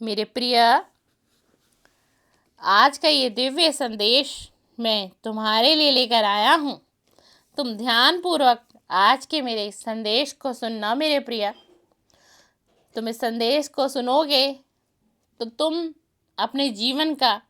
मेरे प्रिय, आज का ये दिव्य संदेश मैं तुम्हारे लिए लेकर आया हूँ। तुम ध्यानपूर्वक आज के मेरे इस संदेश को सुनना मेरे प्रिय। तुम इस संदेश को सुनोगे तो तुम अपने जीवन का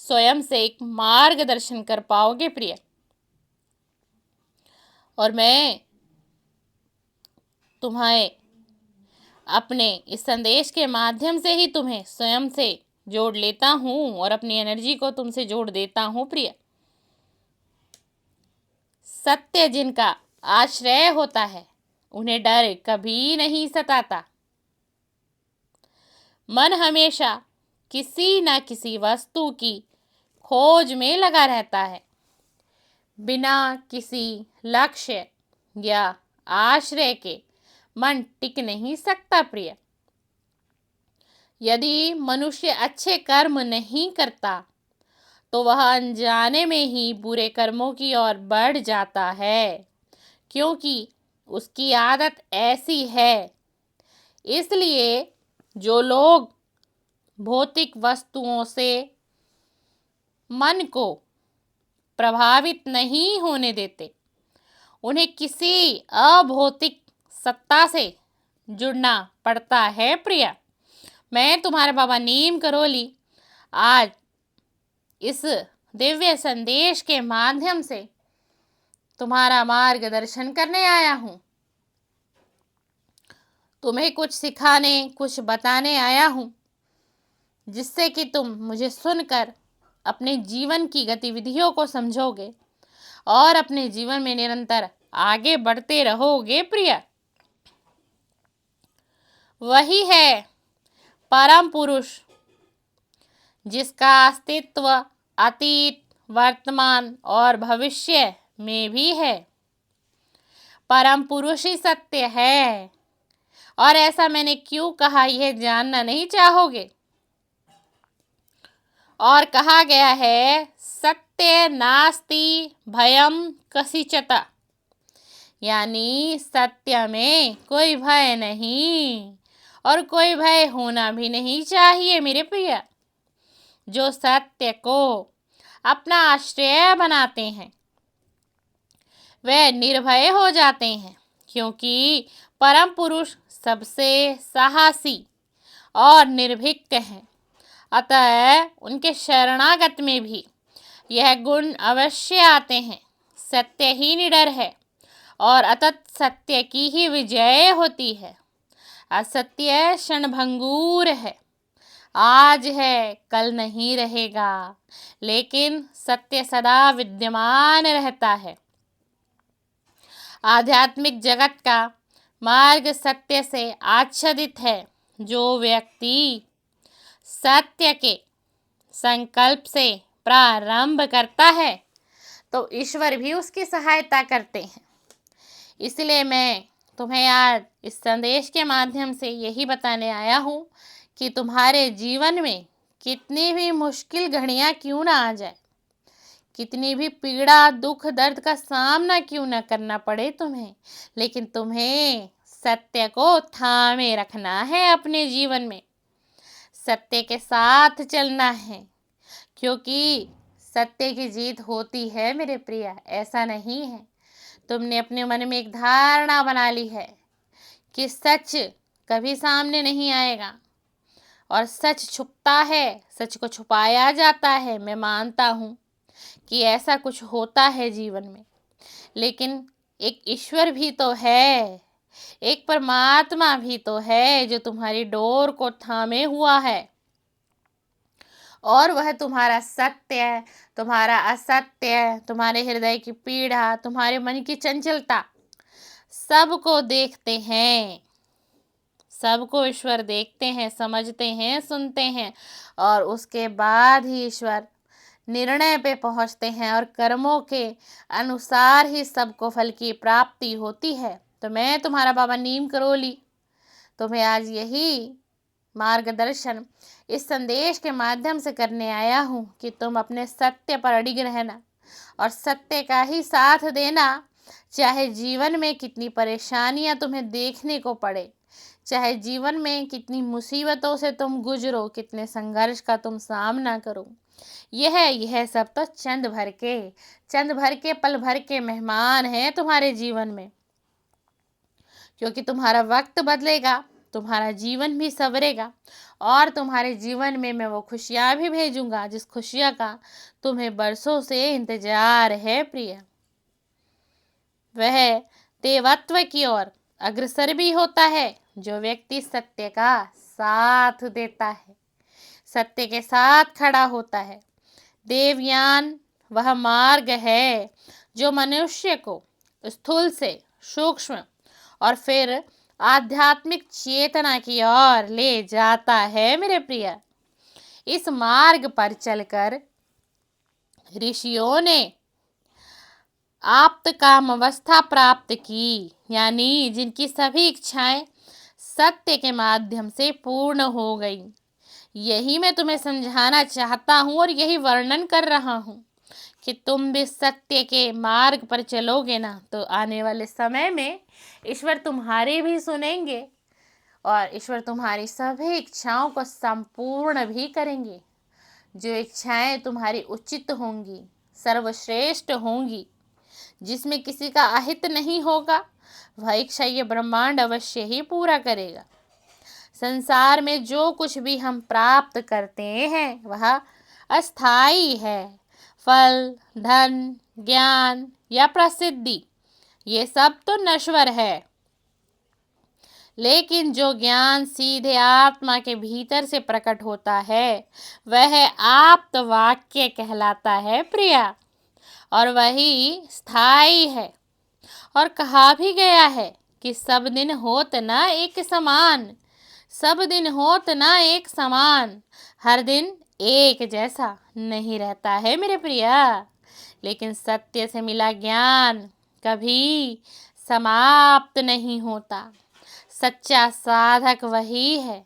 स्वयं से एक मार्गदर्शन कर पाओगे प्रिय। और मैं तुम्हें अपने इस संदेश के माध्यम से ही तुम्हें स्वयं से जोड़ लेता हूँ और अपनी एनर्जी को तुमसे जोड़ देता हूँ प्रिय। सत्य जिनका आश्रय होता है उन्हें डर कभी नहीं सताता। मन हमेशा किसी न किसी वस्तु की खोज में लगा रहता है। बिना किसी लक्ष्य या आश्रय के मन टिक नहीं सकता प्रिय। यदि मनुष्य अच्छे कर्म नहीं करता तो वह अनजाने में ही बुरे कर्मों की ओर बढ़ जाता है, क्योंकि उसकी आदत ऐसी है। इसलिए जो लोग भौतिक वस्तुओं से मन को प्रभावित नहीं होने देते, उन्हें किसी अभौतिक सत्ता से जुड़ना पड़ता है प्रिय। मैं तुम्हारे बाबा नीम करोली आज इस दिव्य संदेश के माध्यम से तुम्हारा मार्गदर्शन करने आया हूँ। तुम्हें कुछ सिखाने, कुछ बताने आया हूँ, जिससे कि तुम मुझे सुनकर अपने जीवन की गतिविधियों को समझोगे और अपने जीवन में निरंतर आगे बढ़ते रहोगे प्रिय। वही है परम पुरुष, जिसका अस्तित्व अतीत, वर्तमान और भविष्य में भी है। परम पुरुष ही सत्य है। और ऐसा मैंने क्यों कहा, यह जानना नहीं चाहोगे? और कहा गया है, सत्य नास्ति भयम कसिचत, यानी सत्य में कोई भय नहीं और कोई भय होना भी नहीं चाहिए मेरे प्रिय। जो सत्य को अपना आश्रय बनाते हैं वे निर्भय हो जाते हैं, क्योंकि परम पुरुष सबसे साहसी और निर्भीक हैं। अतः उनके शरणागत में भी यह गुण अवश्य आते हैं। सत्य ही निडर है और अतत सत्य की ही विजय होती है। असत्य क्षणभंगुर है, आज है कल नहीं रहेगा, लेकिन सत्य सदा विद्यमान रहता है। आध्यात्मिक जगत का मार्ग सत्य से आच्छादित है। जो व्यक्ति सत्य के संकल्प से प्रारंभ करता है तो ईश्वर भी उसकी सहायता करते हैं। इसलिए मैं तुम्हें आज इस संदेश के माध्यम से यही बताने आया हूँ कि तुम्हारे जीवन में कितनी भी मुश्किल घड़ियाँ क्यों ना आ जाए, कितनी भी पीड़ा, दुख, दर्द का सामना क्यों ना करना पड़े तुम्हें, लेकिन तुम्हें सत्य को थामे रखना है। अपने जीवन में सत्य के साथ चलना है, क्योंकि सत्य की जीत होती है मेरे प्रिय। ऐसा नहीं है, तुमने अपने मन में एक धारणा बना ली है कि सच कभी सामने नहीं आएगा और सच छुपता है, सच को छुपाया जाता है। मैं मानता हूँ कि ऐसा कुछ होता है जीवन में, लेकिन एक ईश्वर भी तो है, एक परमात्मा भी तो है जो तुम्हारी डोर को थामे हुआ है। और वह तुम्हारा सत्य, तुम्हारा असत्य, तुम्हारे हृदय की पीड़ा, तुम्हारे मन की चंचलता सबको देखते हैं। सबको ईश्वर देखते हैं, समझते हैं, सुनते हैं, और उसके बाद ही ईश्वर निर्णय पे पहुंचते हैं और कर्मों के अनुसार ही सबको फल की प्राप्ति होती है। तो मैं तुम्हारा बाबा नीम करोली तुम्हें आज यही मार्गदर्शन इस संदेश के माध्यम से करने आया हूँ कि तुम अपने सत्य पर अडिग रहना और सत्य का ही साथ देना। चाहे जीवन में कितनी परेशानियाँ तुम्हें देखने को पड़े, चाहे जीवन में कितनी मुसीबतों से तुम गुजरो, कितने संघर्ष का तुम सामना करो, यह सब तो चंद भर के पल भर के मेहमान हैं तुम्हारे जीवन में। क्योंकि तुम्हारा वक्त बदलेगा, तुम्हारा जीवन भी संवरेगा, और तुम्हारे जीवन में मैं वो खुशियाँ भी भेजूंगा जिस खुशियाँ का तुम्हें बरसों से इंतजार है प्रिय। वह देवत्व की ओर अग्रसर भी होता है जो व्यक्ति सत्य का साथ देता है, सत्य के साथ खड़ा होता है। देवयान वह मार्ग है जो मनुष्य को स्थूल से सूक्ष्म और फिर आध्यात्मिक चेतना की ओर ले जाता है मेरे प्रिय। इस मार्ग पर चलकर ऋषियों ने आप्त काम अवस्था प्राप्त की, यानी जिनकी सभी इच्छाएं सत्य के माध्यम से पूर्ण हो गई। यही मैं तुम्हें समझाना चाहता हूँ और यही वर्णन कर रहा हूँ कि तुम भी सत्य के मार्ग पर चलोगे ना, तो आने वाले समय में ईश्वर तुम्हारी भी सुनेंगे और ईश्वर तुम्हारी सभी इच्छाओं को संपूर्ण भी करेंगे। जो इच्छाएं तुम्हारी उचित होंगी, सर्वश्रेष्ठ होंगी, जिसमें किसी का अहित नहीं होगा, वह इच्छा ये ब्रह्मांड अवश्य ही पूरा करेगा। संसार में जो कुछ भी हम प्राप्त करते हैं वह अस्थाई है। फल, धन, ज्ञान या प्रसिद्धि, ये सब तो नश्वर है, लेकिन जो ज्ञान सीधे आत्मा के भीतर से प्रकट होता है वह आप्त वाक्य कहलाता है प्रिया, और वही स्थायी है। और कहा भी गया है कि सब दिन होत ना एक समान, सब दिन होत ना एक समान, हर दिन एक जैसा नहीं रहता है मेरे प्रिया। लेकिन सत्य से मिला ज्ञान कभी समाप्त नहीं होता। सच्चा साधक वही है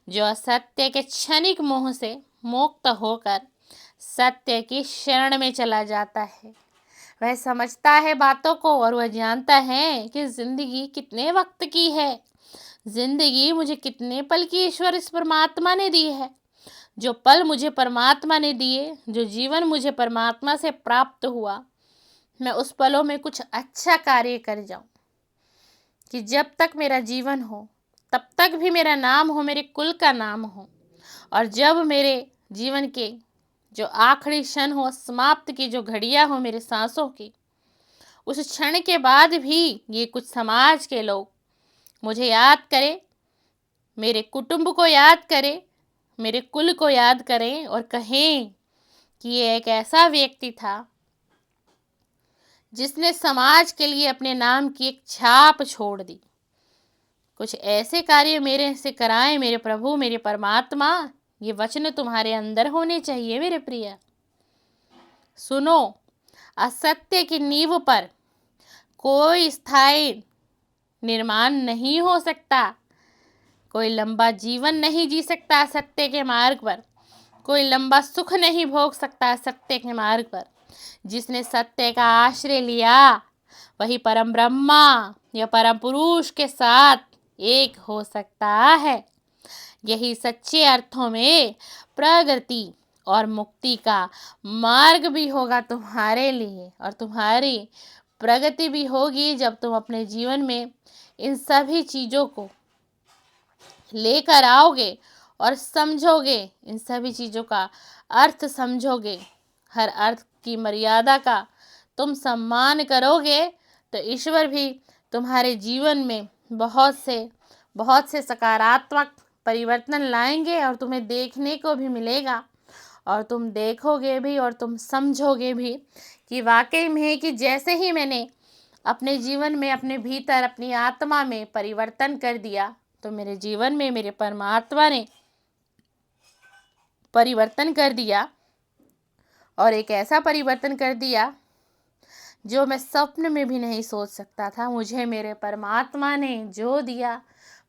जो असत्य के क्षणिक मोह से मुक्त होकर सत्य की शरण में चला जाता है। वह समझता है बातों को और वह जानता है कि जिंदगी कितने वक्त की है, जिंदगी मुझे कितने पल की ईश्वर इस परमात्मा ने दी है। जो पल मुझे परमात्मा ने दिए, जो जीवन मुझे परमात्मा से प्राप्त हुआ, मैं उस पलों में कुछ अच्छा कार्य कर जाऊं कि जब तक मेरा जीवन हो तब तक भी मेरा नाम हो, मेरे कुल का नाम हो, और जब मेरे जीवन के जो आखिरी क्षण हो, समाप्त की जो घड़ियां हो मेरे सांसों की, उस क्षण के बाद भी ये कुछ समाज के लोग मुझे याद करें, मेरे कुटुंब को याद करें, मेरे कुल को याद करें और कहें कि ये एक ऐसा व्यक्ति था जिसने समाज के लिए अपने नाम की एक छाप छोड़ दी। कुछ ऐसे कार्य मेरे से कराएं मेरे प्रभु, मेरे परमात्मा, ये वचन तुम्हारे अंदर होने चाहिए मेरे प्रिय। सुनो, असत्य की नींव पर कोई स्थायी निर्माण नहीं हो सकता, कोई लंबा जीवन नहीं जी सकता सत्य के मार्ग पर, कोई लंबा सुख नहीं भोग सकता सत्य के मार्ग पर। जिसने सत्य का आश्रय लिया वही परम ब्रह्मा या परम पुरुष के साथ एक हो सकता है। यही सच्चे अर्थों में प्रगति और मुक्ति का मार्ग भी होगा तुम्हारे लिए, और तुम्हारी प्रगति भी होगी जब तुम अपने जीवन में इन सभी चीज़ों को लेकर आओगे और समझोगे, इन सभी चीज़ों का अर्थ समझोगे, हर अर्थ की मर्यादा का तुम सम्मान करोगे, तो ईश्वर भी तुम्हारे जीवन में बहुत से सकारात्मक परिवर्तन लाएंगे और तुम्हें देखने को भी मिलेगा, और तुम देखोगे भी और तुम समझोगे भी कि वाकई में कि जैसे ही मैंने अपने जीवन में, अपने भीतर, अपनी आत्मा में परिवर्तन कर दिया, तो मेरे जीवन में मेरे परमात्मा ने परिवर्तन कर दिया, और एक ऐसा परिवर्तन कर दिया जो मैं स्वप्न में भी नहीं सोच सकता था। मुझे मेरे परमात्मा ने जो दिया,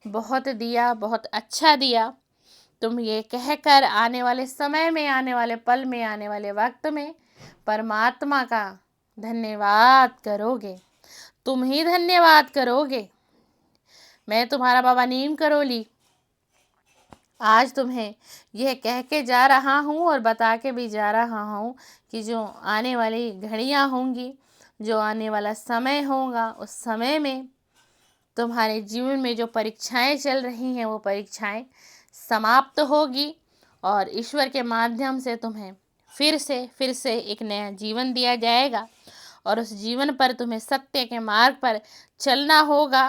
बहुत अच्छा दिया। तुम ये कहकर आने वाले समय में, आने वाले पल में, आने वाले वक्त में परमात्मा का धन्यवाद करोगे, तुम ही धन्यवाद करोगे। मैं तुम्हारा बाबा नीम करोली आज तुम्हें यह कह के जा रहा हूँ और बता के भी जा रहा हूँ कि जो आने वाली घड़ियाँ होंगी, जो आने वाला समय होगा, उस समय में तुम्हारे जीवन में जो परीक्षाएं चल रही हैं वो परीक्षाएं समाप्त होगी और ईश्वर के माध्यम से तुम्हें फिर से एक नया जीवन दिया जाएगा और उस जीवन पर तुम्हें सत्य के मार्ग पर चलना होगा,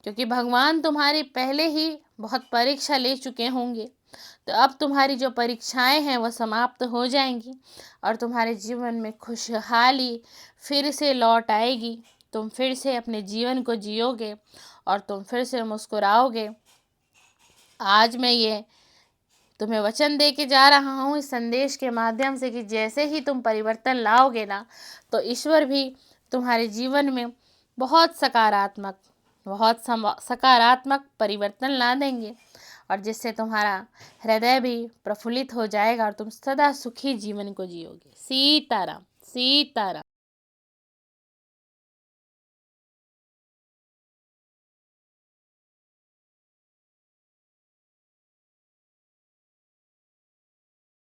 क्योंकि भगवान तुम्हारी पहले ही बहुत परीक्षा ले चुके होंगे। तो अब तुम्हारी जो परीक्षाएं हैं वो समाप्त हो जाएंगी और तुम्हारे जीवन में खुशहाली फिर से लौट आएगी। तुम फिर से अपने जीवन को जियोगे और तुम फिर से मुस्कुराओगे। आज मैं ये तुम्हें वचन दे के जा रहा हूँ इस संदेश के माध्यम से कि जैसे ही तुम परिवर्तन लाओगे ना, तो ईश्वर भी तुम्हारे जीवन में बहुत सकारात्मक परिवर्तन ला देंगे और जिससे तुम्हारा हृदय भी प्रफुल्लित हो जाएगा और तुम सदा सुखी जीवन को जियोगे। सीताराम, सीताराम।